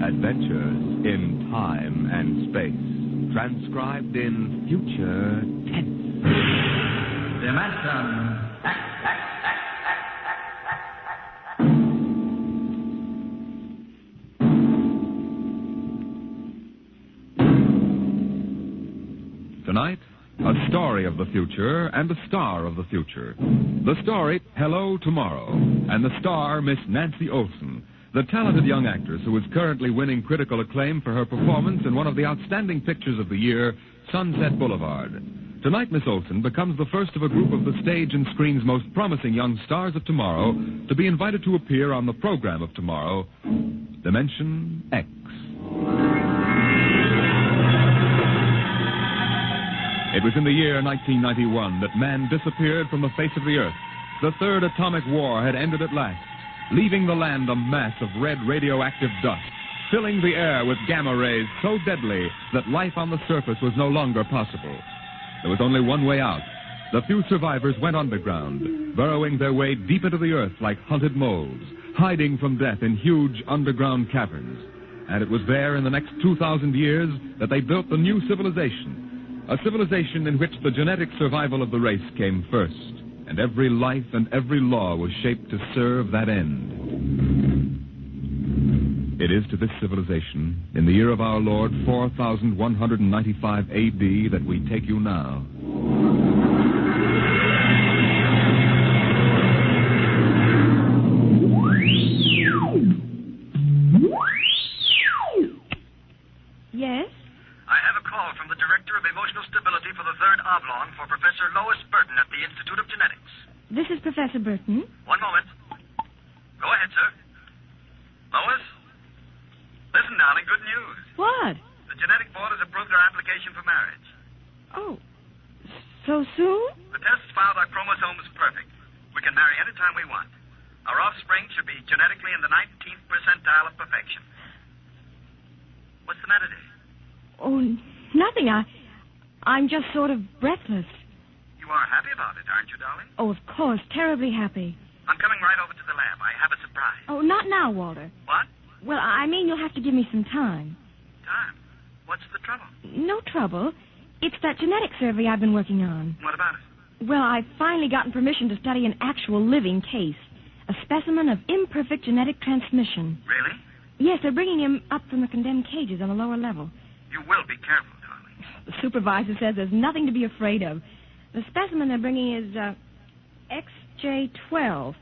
Adventures in time and space, transcribed in future tense. Dimension X. Tonight, a story of the future and a star of the future. The story, Hello Tomorrow, and the star, Miss Nancy Olson, the talented young actress who is currently winning critical acclaim for her performance in one of the outstanding pictures of the year, Sunset Boulevard. Tonight, Miss Olson becomes the first of a group of the stage and screen's most promising young stars of tomorrow to be invited to appear on the program of tomorrow, Dimension X. It was in the year 1991 that man disappeared from the face of the earth. The third atomic war had ended at last, leaving the land a mass of red radioactive dust, filling the air with gamma rays so deadly that life on the surface was no longer possible. There was only one way out. The few survivors went underground, burrowing their way deep into the earth like hunted moles, hiding from death in huge underground caverns. And it was there in the next 2,000 years that they built the new civilization, a civilization in which the genetic survival of the race came first, and every life and every law was shaped to serve that end. It is to this civilization, in the year of our Lord 4195 A.D., that we take you now. Yes? I have a call from the Director of Emotional Stability for the Third Oblong for Professor Lois Burton at the Institute of Genetics. This is Professor Burton. One moment. Go ahead, sir. Lois? Listen, darling, good news. What? The Genetic Board has approved our application for marriage. Oh, so soon? The tests found our chromosomes perfect. We can marry any time we want. Our offspring should be genetically in the 19th percentile of perfection. What's the matter, dear? Oh, nothing. I'm just sort of breathless. You are happy about it, aren't you, darling? Oh, of course, terribly happy. I'm coming right over to the lab. I have a surprise. Oh, not now, Walter. What? Well, I mean you'll have to give me some time. Time? What's the trouble? No trouble. It's that genetic survey I've been working on. What about it? Well, I've finally gotten permission to study an actual living case, a specimen of imperfect genetic transmission. Really? Yes, they're bringing him up from the condemned cages on the lower level. You will be careful, darling. The supervisor says there's nothing to be afraid of. The specimen they're bringing is XJ12.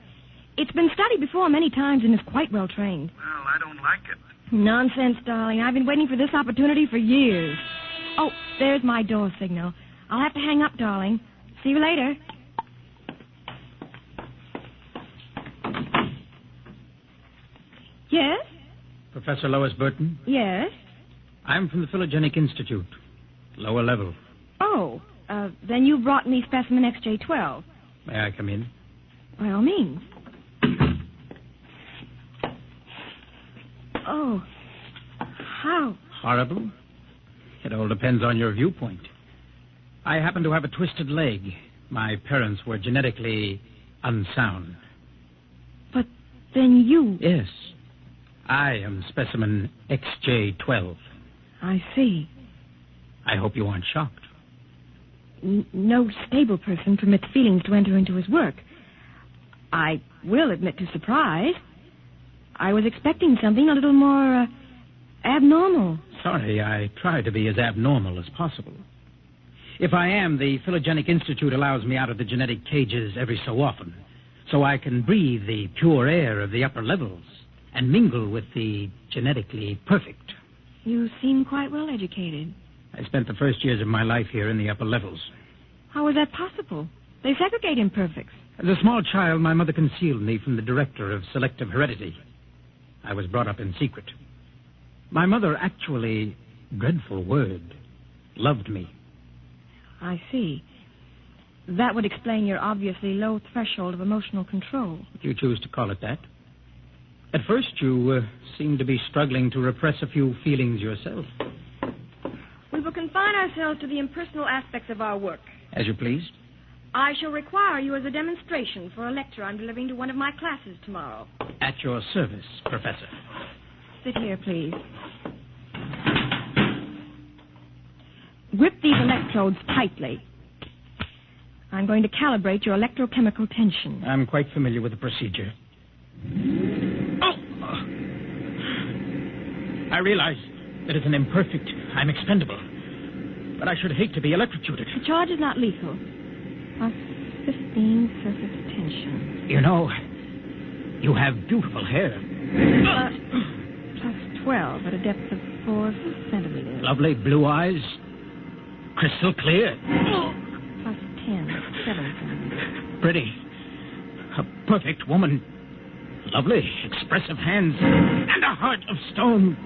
It's been studied before many times and is quite well trained. Well, I don't like it. Nonsense, darling. I've been waiting for this opportunity for years. Oh, there's my door signal. I'll have to hang up, darling. See you later. Yes? Professor Lois Burton? Yes? I'm from the Phylogenic Institute, lower level. Oh, then you brought me specimen XJ12. May I come in? By all means. Oh, how? Horrible? It all depends on your viewpoint. I happen to have a twisted leg. My parents were genetically unsound. But then you... Yes. I am specimen XJ12. I see. I hope you aren't shocked. No stable person permits feelings to enter into his work. I will admit to surprise. I was expecting something a little more abnormal. Sorry, I try to be as abnormal as possible. If I am, the Phylogenic Institute allows me out of the genetic cages every so often, so I can breathe the pure air of the upper levels and mingle with the genetically perfect. You seem quite well educated. I spent the first years of my life here in the upper levels. How is that possible? They segregate imperfects. As a small child, my mother concealed me from the director of selective heredity. I was brought up in secret. My mother actually, dreadful word, loved me. I see. That would explain your obviously low threshold of emotional control. If you choose to call it that. At first, you seemed to be struggling to repress a few feelings yourself. We will confine ourselves to the impersonal aspects of our work. As you please. I shall require you as a demonstration for a lecture I'm delivering to one of my classes tomorrow. At your service, Professor. Sit here, please. Grip these electrodes tightly. I'm going to calibrate your electrochemical tension. I'm quite familiar with the procedure. Oh! I realize that it's an imperfect. I'm expendable. But I should hate to be electrocuted. The charge is not lethal. Plus 15 surface tension. You know, you have beautiful hair. Plus 12 at a depth of 4 centimeters. Lovely blue eyes. Crystal clear. Plus 10, 7 centimeters. Pretty. A perfect woman. Lovely, expressive hands. And a heart of stone.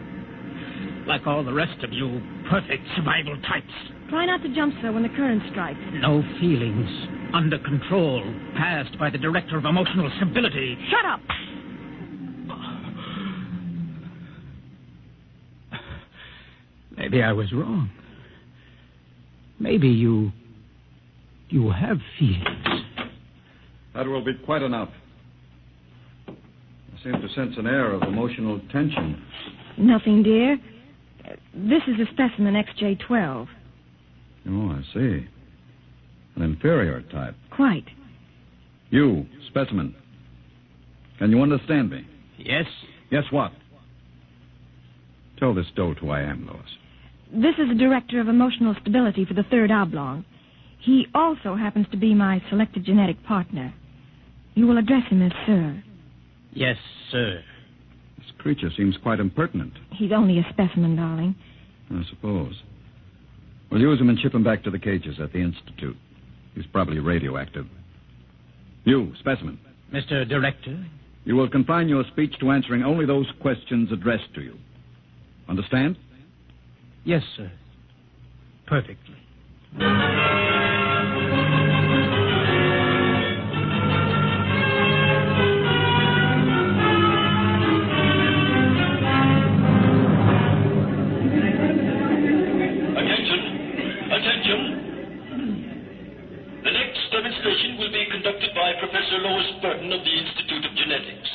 Like all the rest of you perfect survival types. Try not to jump, sir, when the current strikes. No feelings. Under control. Passed by the director of emotional stability. Shut up! Maybe I was wrong. Maybe you have feelings. That will be quite enough. I seem to sense an air of emotional tension. Nothing, dear. This is a specimen XJ12. Oh, I see. An inferior type. Quite. You, specimen. Can you understand me? Yes. Yes, what? Tell this dolt who I am, Lois. This is the director of emotional stability for the third oblong. He also happens to be my selected genetic partner. You will address him as Sir. Yes, sir. This creature seems quite impertinent. He's only a specimen, darling. I suppose. We'll use him and ship him back to the cages at the Institute. He's probably radioactive. You, specimen. Mr. Director? You will confine your speech to answering only those questions addressed to you. Understand? Yes, sir. Perfectly. Demonstration will be conducted by Professor Lois Burton of the Institute of Genetics.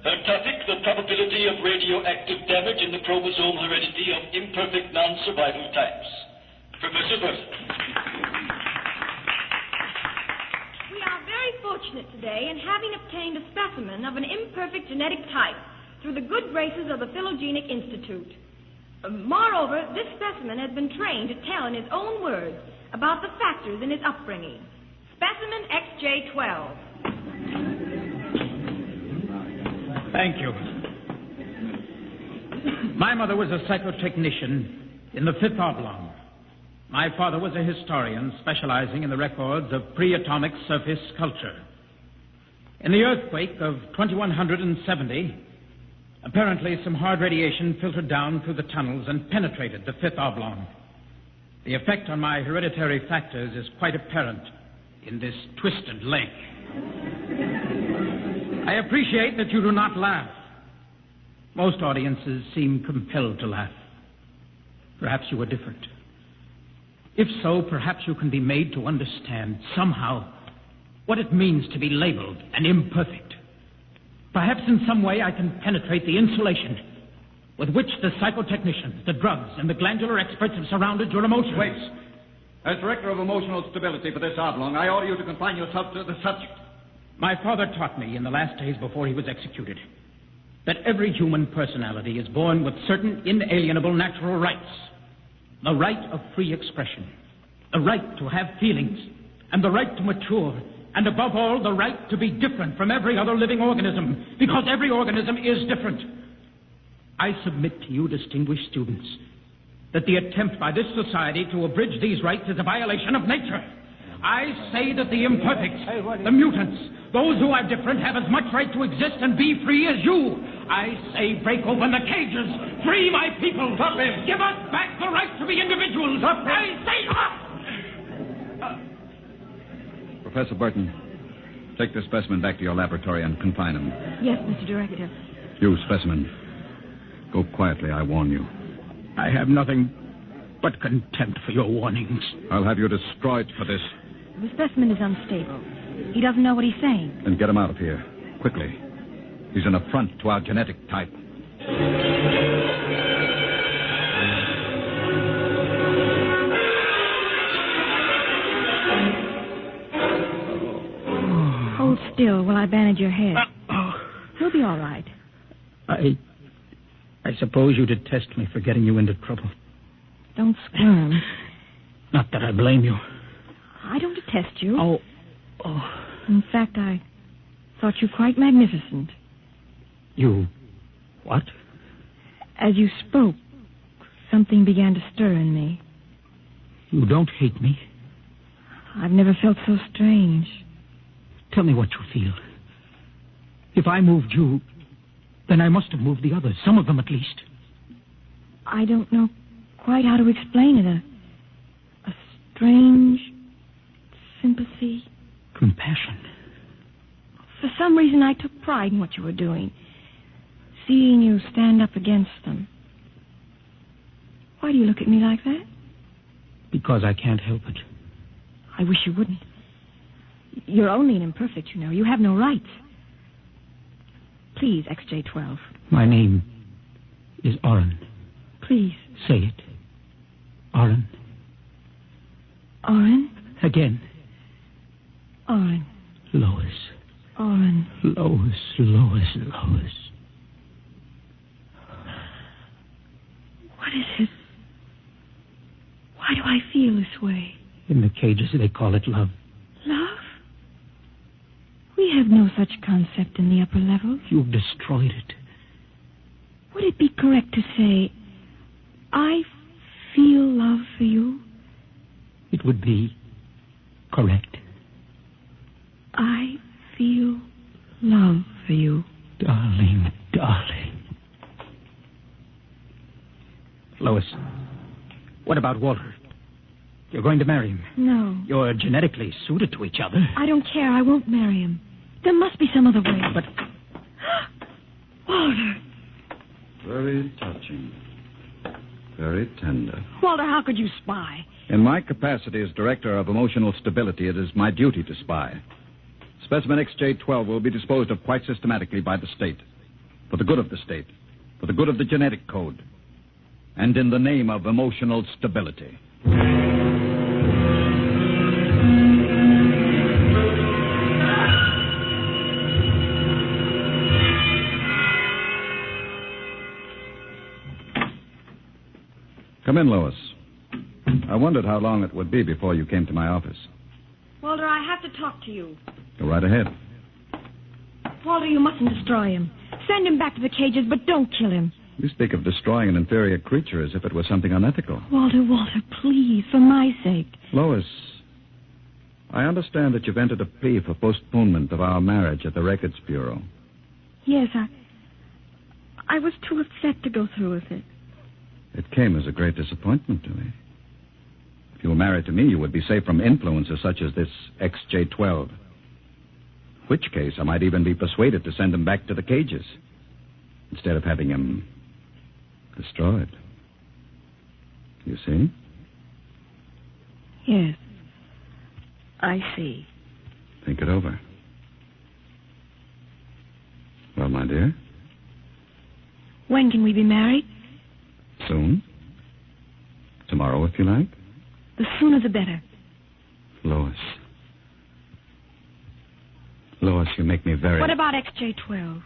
Her topic, the probability of radioactive damage in the chromosome heredity of imperfect non-survival types. Professor Burton. We are very fortunate today in having obtained a specimen of an imperfect genetic type through the good graces of the Phylogenic Institute. Moreover, this specimen has been trained to tell in his own words about the factors in his upbringing. Specimen XJ12. Thank you. My mother was a psychotechnician in the fifth oblong. My father was a historian specializing in the records of pre-atomic surface culture. In the earthquake of 2170, apparently some hard radiation filtered down through the tunnels and penetrated the fifth oblong. The effect on my hereditary factors is quite apparent in this twisted leg. I appreciate that you do not laugh. Most audiences seem compelled to laugh. Perhaps you are different. If so, perhaps you can be made to understand somehow what it means to be labeled an imperfect. Perhaps in some way I can penetrate the insulation with which the psychotechnicians, the drugs, and the glandular experts have surrounded your emotions. Wait. As director of emotional stability for this oblong, I order you to confine yourself to the subject. My father taught me in the last days before he was executed that every human personality is born with certain inalienable natural rights. The right of free expression, the right to have feelings, and the right to mature, and above all, the right to be different from every other living organism, because every organism is different. I submit to you, distinguished students, that the attempt by this society to abridge these rights is a violation of nature. I say that the imperfects, the mutants, those who are different have as much right to exist and be free as you. I say break open the cages. Free my people. Stop him. Give us back the right to be individuals. Stop him. I say up. Professor Burton, take this specimen back to your laboratory and confine him. Yes, Mr. Director. You, specimen, go quietly, I warn you. I have nothing but contempt for your warnings. I'll have you destroyed for this. The specimen is unstable. He doesn't know what he's saying. Then get him out of here, quickly. He's an affront to our genetic type. Hold still while I bandage your head. You'll be all right. I suppose you detest me for getting you into trouble. Don't squirm. Not that I blame you. I don't detest you. Oh. In fact, I thought you quite magnificent. You... what? As you spoke, something began to stir in me. You don't hate me? I've never felt so strange. Tell me what you feel. If I moved you, then I must have moved the others, some of them at least. I don't know quite how to explain it. A strange sympathy. Compassion. For some reason, I took pride in what you were doing. Seeing you stand up against them. Why do you look at me like that? Because I can't help it. I wish you wouldn't. You're only an imperfect, you know. You have no rights. Please, XJ12. My name is Oren. Please. Say it. Oren. Oren? Again. Oren. Lois. Oren. Lois, Lois, Lois. What is it? Why do I feel this way? In the cages, they call it love. Love? We have no such concept in the upper levels. You've destroyed it. Would it be correct to say, I feel love for you? It would be correct. I feel love for you. Darling, darling. Lois, what about Walter? You're going to marry him? No. You're genetically suited to each other. I don't care. I won't marry him. There must be some other way. But... Walter. Very touching. Very tender. Walter, how could you spy? In my capacity as Director of Emotional Stability, it is my duty to spy. Specimen XJ12 will be disposed of quite systematically by the state. For the good of the state. For the good of the genetic code. And in the name of emotional stability. Come in, Lois. I wondered how long it would be before you came to my office. Walter, I have to talk to you. Go right ahead. Walter, you mustn't destroy him. Send him back to the cages, but don't kill him. You speak of destroying an inferior creature as if it was something unethical. Walter, please, for my sake. Lois, I understand that you've entered a plea for postponement of our marriage at the Records Bureau. Yes, I was too upset to go through with it. It came as a great disappointment to me. If you were married to me, you would be safe from influences such as this XJ12. In which case, I might even be persuaded to send him back to the cages instead of having him destroyed. You see? Yes, I see. Think it over. Well, my dear? When can we be married? Soon. Tomorrow, if you like. The sooner the better. Lois. Lois, you make me very... What about XJ12?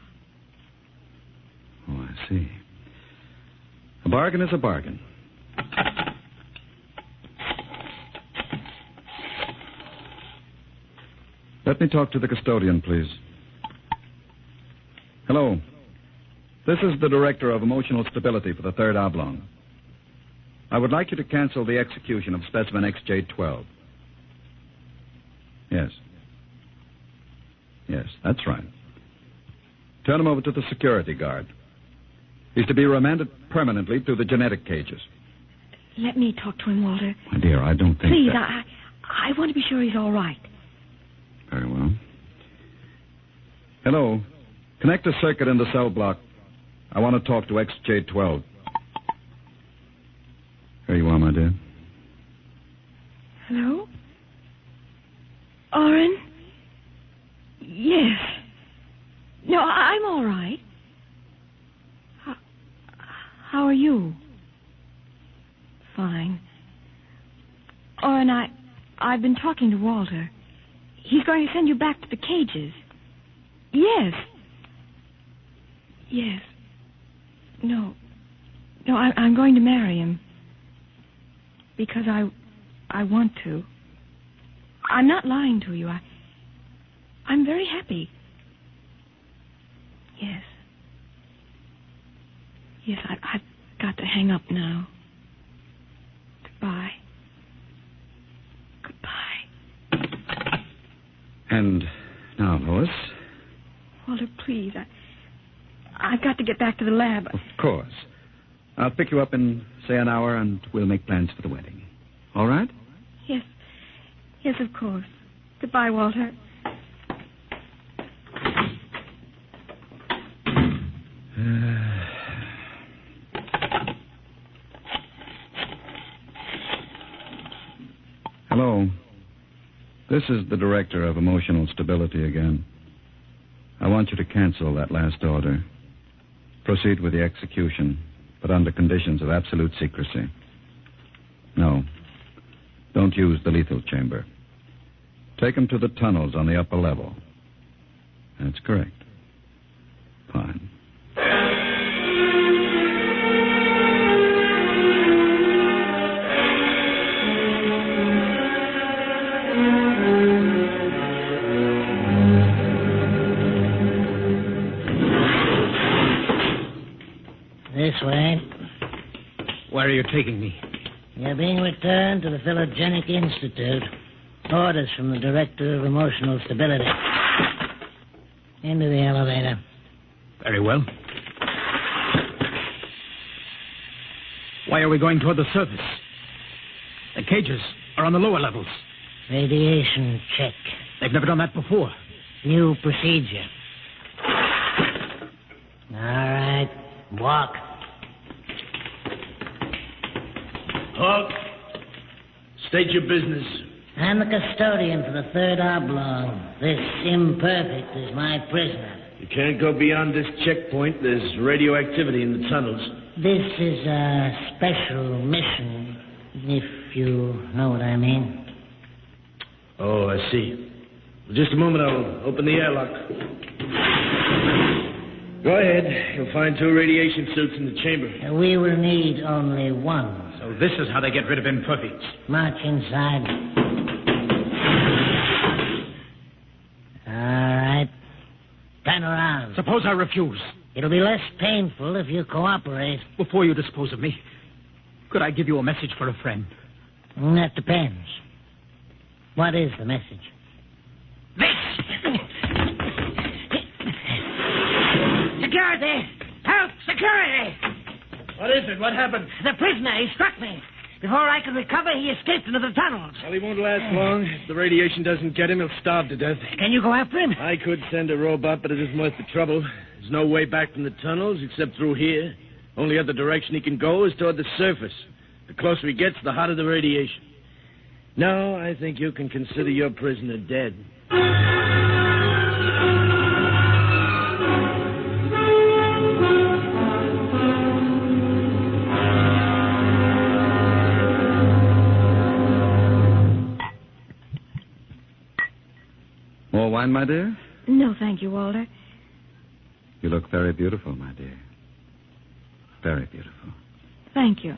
Oh, I see. A bargain is a bargain. Let me talk to the custodian, please. Hello. This is the Director of Emotional Stability for the Third Oblong. I would like you to cancel the execution of specimen XJ12. Yes. Yes, that's right. Turn him over to the security guard. He's to be remanded permanently to the genetic cages. Let me talk to him, Walter. My dear, I don't think Please, that... I want to be sure he's all right. Very well. Hello. Connect a circuit in the cell block. I want to talk to XJ12. Here you are, my dear. Hello? Oren? Yes. No, I'm all right. How are you? Fine. Oh, and I've been talking to Walter. He's going to send you back to the cages. Yes. Yes. No, I'm going to marry him. Because I want to. I'm not lying to you. I'm very happy. Yes. Yes, I've got to hang up now. Goodbye. Goodbye. And now, Lois? Walter, please. I've got to get back to the lab. Of course. I'll pick you up in, say, an hour, and we'll make plans for the wedding. All right? Yes. Yes, of course. Goodbye, Walter. Hello. This is the director of emotional stability again. I want you to cancel that last order. Proceed with the execution, but under conditions of absolute secrecy. No. Don't use the lethal chamber. Take him to the tunnels on the upper level. That's correct. Fine. This way. Where are you taking me? You're being returned to the Philogenic Institute. Orders from the Director of Emotional Stability. Into the elevator. Very well. Why are we going toward the surface? The cages are on the lower levels. Radiation check. They've never done that before. New procedure. All right. Walk. Hawk, state your business. I'm the custodian for the third oblong. This imperfect is my prisoner. You can't go beyond this checkpoint. There's radioactivity in the tunnels. This is a special mission, if you know what I mean. Oh, I see. Well, just a moment, I'll open the airlock. Go ahead. You'll find 2 radiation suits in the chamber. We will need only one. So this is how they get rid of imperfects. March inside. All right. Turn around. Suppose I refuse. It'll be less painful if you cooperate. Before you dispose of me, could I give you a message for a friend? That depends. What is the message? This! Security! Help! Security! What is it? What happened? The prisoner, he struck me. Before I could recover, he escaped into the tunnels. Well, he won't last long. If the radiation doesn't get him, he'll starve to death. Can you go after him? I could send a robot, but it isn't worth the trouble. There's no way back from the tunnels except through here. Only other direction he can go is toward the surface. The closer he gets, the hotter the radiation. No, I think you can consider your prisoner dead. More wine, my dear? No, thank you, Walter. You look very beautiful, my dear. Very beautiful. Thank you.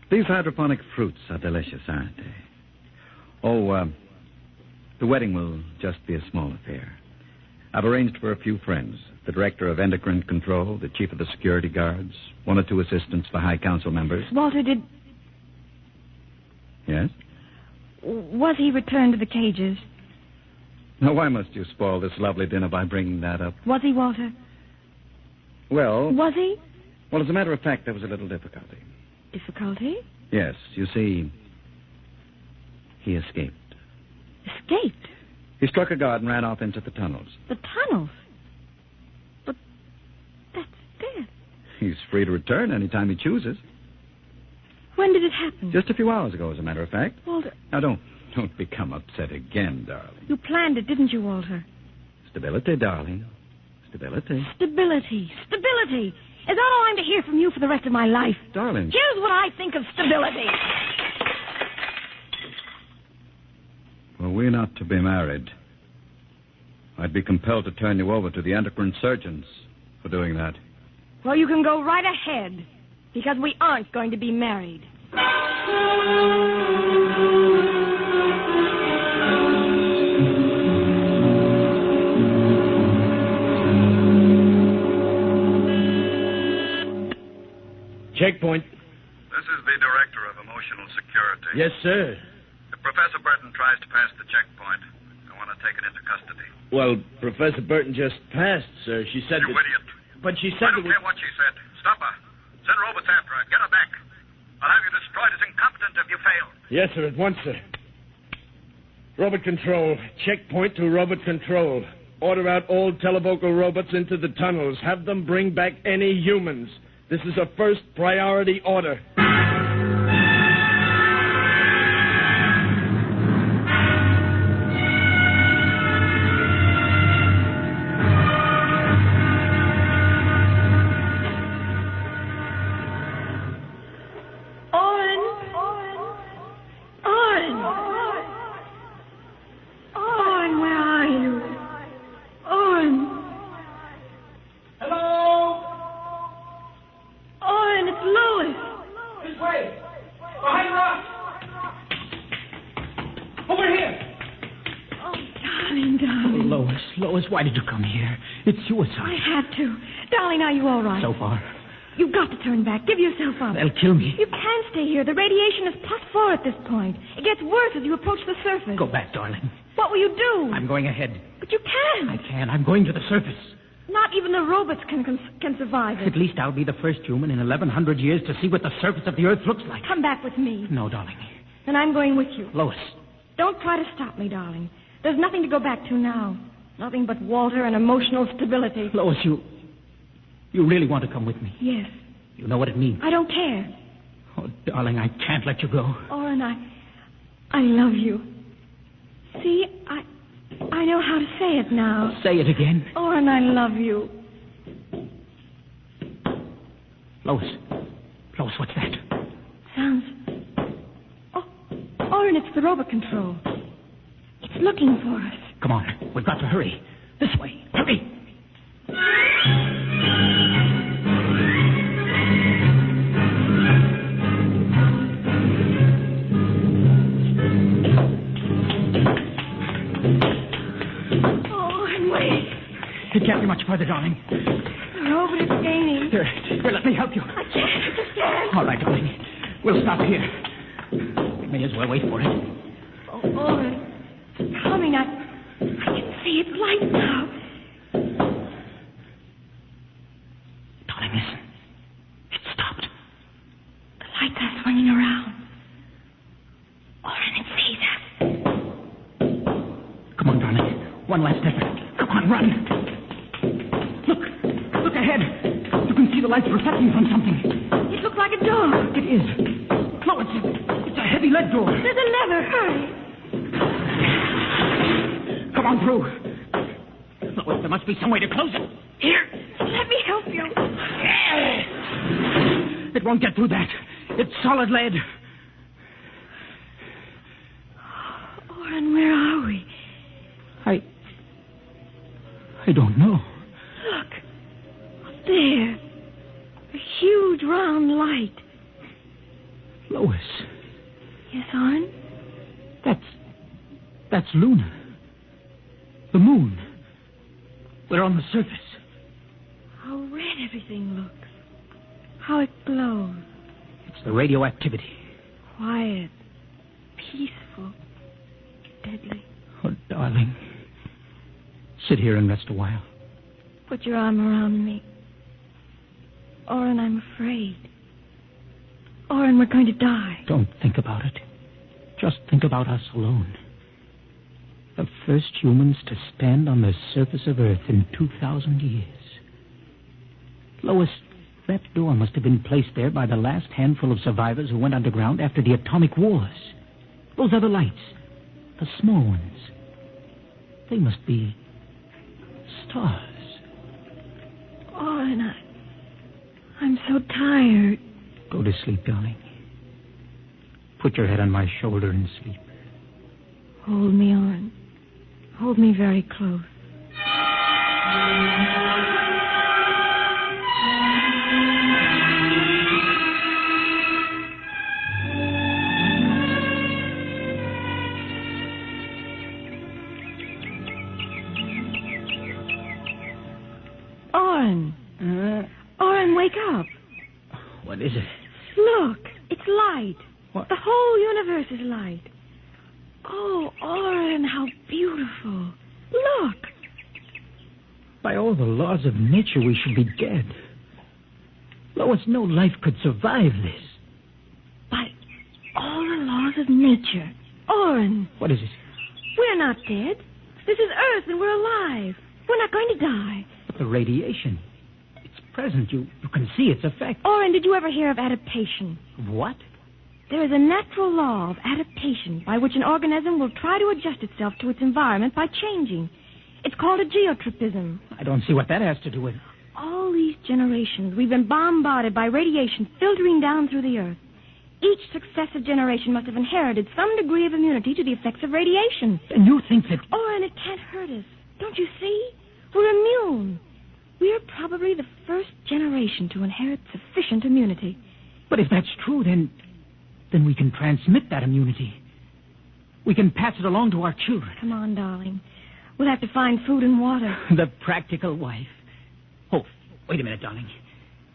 These hydroponic fruits are delicious, aren't they? Oh, the wedding will just be a small affair. I've arranged for a few friends. The director of endocrine control, the chief of the security guards, 1 or 2 assistants for high council members. Walter, Yes? was he returned to the cages? Now, why must you spoil this lovely dinner by bringing that up? Was he, Walter? Well... Was he? Well, as a matter of fact, there was a little difficulty. Difficulty? Yes, you see, he escaped. Escaped? He struck a guard and ran off into the tunnels. The tunnels? But that's death. He's free to return any time he chooses. When did it happen? Just a few hours ago, as a matter of fact. Walter, Now, don't become upset again, darling. you planned it, didn't you, Walter? Stability, darling. Stability. Stability. Stability. Is that all I'm to hear from you for the rest of my life? Darling. Here's what I think of stability. Were we not to be married, I'd be compelled to turn you over to the endocrine surgeons for doing that. Well, you can go right ahead, because we aren't going to be married. Checkpoint. This is the Director of Emotional Security. Yes, sir. If Professor Burton tries to pass the checkpoint, I want to take it into custody. Well, Professor Burton just passed, sir. She said You that... idiot. But she I said don't that... care what she said. Stop her. Send robots after her. Get her back. I'll have you destroyed as incompetent if you fail. Yes, sir, at once, sir. Robot control. Checkpoint to robot control. Order out all televocal robots into the tunnels. Have them bring back any humans. This is a first priority order. Oren, where are you? Oren. Oren, it's Lois. This way. Behind the rock. Over here. Oh, darling. Lois, why did you come here? It's suicide. I had to. Darling, are you all right? So far. You've got to turn back. Give yourself up. They'll kill me. You can't stay here. The radiation is +4 at this point. It gets worse as you approach the surface. Go back, darling. What will you do? I'm going ahead. But you can't. I can. I'm going to the surface. Not even the robots can survive it. At least I'll be the first human in 1,100 years to see what the surface of the Earth looks like. Come back with me. No, darling. And I'm going with you. Lois. Don't try to stop me, darling. There's nothing to go back to now. Nothing but Walter and emotional stability. Lois, you really want to come with me? Yes. You know what it means. I don't care. Oh, darling, I can't let you go. Oren, I love you. See, I know how to say it now. Say it again. Oren, I love you. Lois, what's that? Sounds... Oh, Oren, it's the robot control. It's looking for us. Come on, we've got to hurry. This way. Hurry. It can't be much further, darling. The robot is gaining. Here, let me help you. I can't. All right, darling. We'll stop here. We may as well wait for it. Oh, Oren. It's coming. I can see its light now. Darling, listen. It stopped. The lights are swinging around. Oren, it sees us. Come on, darling. One last effort. Come on, run. Look ahead. You can see the lights reflecting from something. It looks like a door. It is. No, it's a heavy lead door. There's a lever. Hurry. Come on through. Lois, there must be some way to close it. Here. Let me help you. It won't get through that. It's solid lead. Oren, where are we? I don't know. Look. Up there. A huge round light. Lois. Yes, Oren? That's Luna. The moon. We're on the surface. How red everything looks. How it glows. It's the radioactivity. Quiet. Peaceful. Deadly. Oh, darling. Sit here and rest a while. Put your arm around me. Oren, I'm afraid. Oren, we're going to die. Don't think about it. Just think about us alone. The first humans to stand on the surface of Earth in 2,000 years. Lois, that door must have been placed there by the last handful of survivors who went underground after the atomic wars. Those other lights, the small ones, they must be stars. Oren, I'm so tired. Go to sleep, darling. Put your head on my shoulder and sleep. Hold me on. Hold me very close. Oren, wake up. What is it? Look, it's light. What? The whole universe is light. Oh, Oren, how beautiful. Look. By all the laws of nature, we should be dead. Lois, no life could survive this. By all the laws of nature. Oren. What is it? We're not dead. This is Earth and we're alive. We're not going to die. But the radiation. It's present. You can see its effect. Oren, did you ever hear of adaptation? What? There is a natural law of adaptation by which an organism will try to adjust itself to its environment by changing. It's called a geotropism. I don't see what that has to do with it. All these generations, we've been bombarded by radiation filtering down through the Earth. Each successive generation must have inherited some degree of immunity to the effects of radiation. And you think that... Oh, and it can't hurt us. Don't you see? We're immune. We're probably the first generation to inherit sufficient immunity. But if that's true, then we can transmit that immunity. We can pass it along to our children. Come on, darling. We'll have to find food and water. The practical wife. Oh, wait a minute, darling.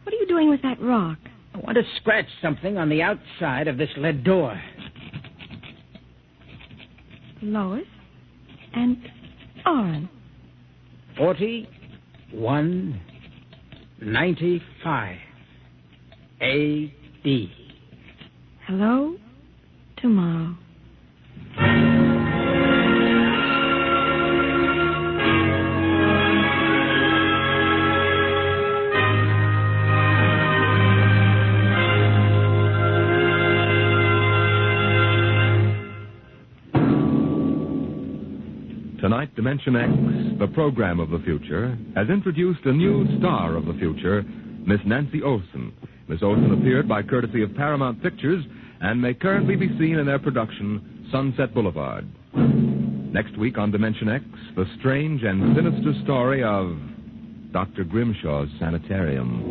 What are you doing with that rock? I want to scratch something on the outside of this lead door. Lois and Oren. 4195 A.D. Hello, tomorrow. Tonight, Dimension X, the program of the future, has introduced a new star of the future, Miss Nancy Olson. Miss Olson appeared by courtesy of Paramount Pictures and may currently be seen in their production, Sunset Boulevard. Next week on Dimension X, the strange and sinister story of Dr. Grimshaw's Sanitarium.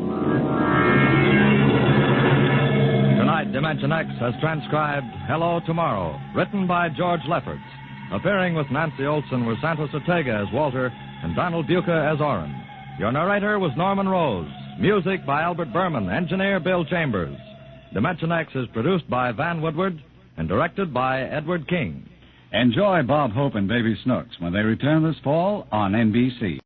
Tonight, Dimension X has transcribed Hello Tomorrow, written by George Lefferts. Appearing with Nancy Olson were Santos Ortega as Walter and Donald Duca as Oren. Your narrator was Norman Rose. Music by Albert Berman, engineer Bill Chambers. Dimension X is produced by Van Woodward and directed by Edward King. Enjoy Bob Hope and Baby Snooks when they return this fall on NBC.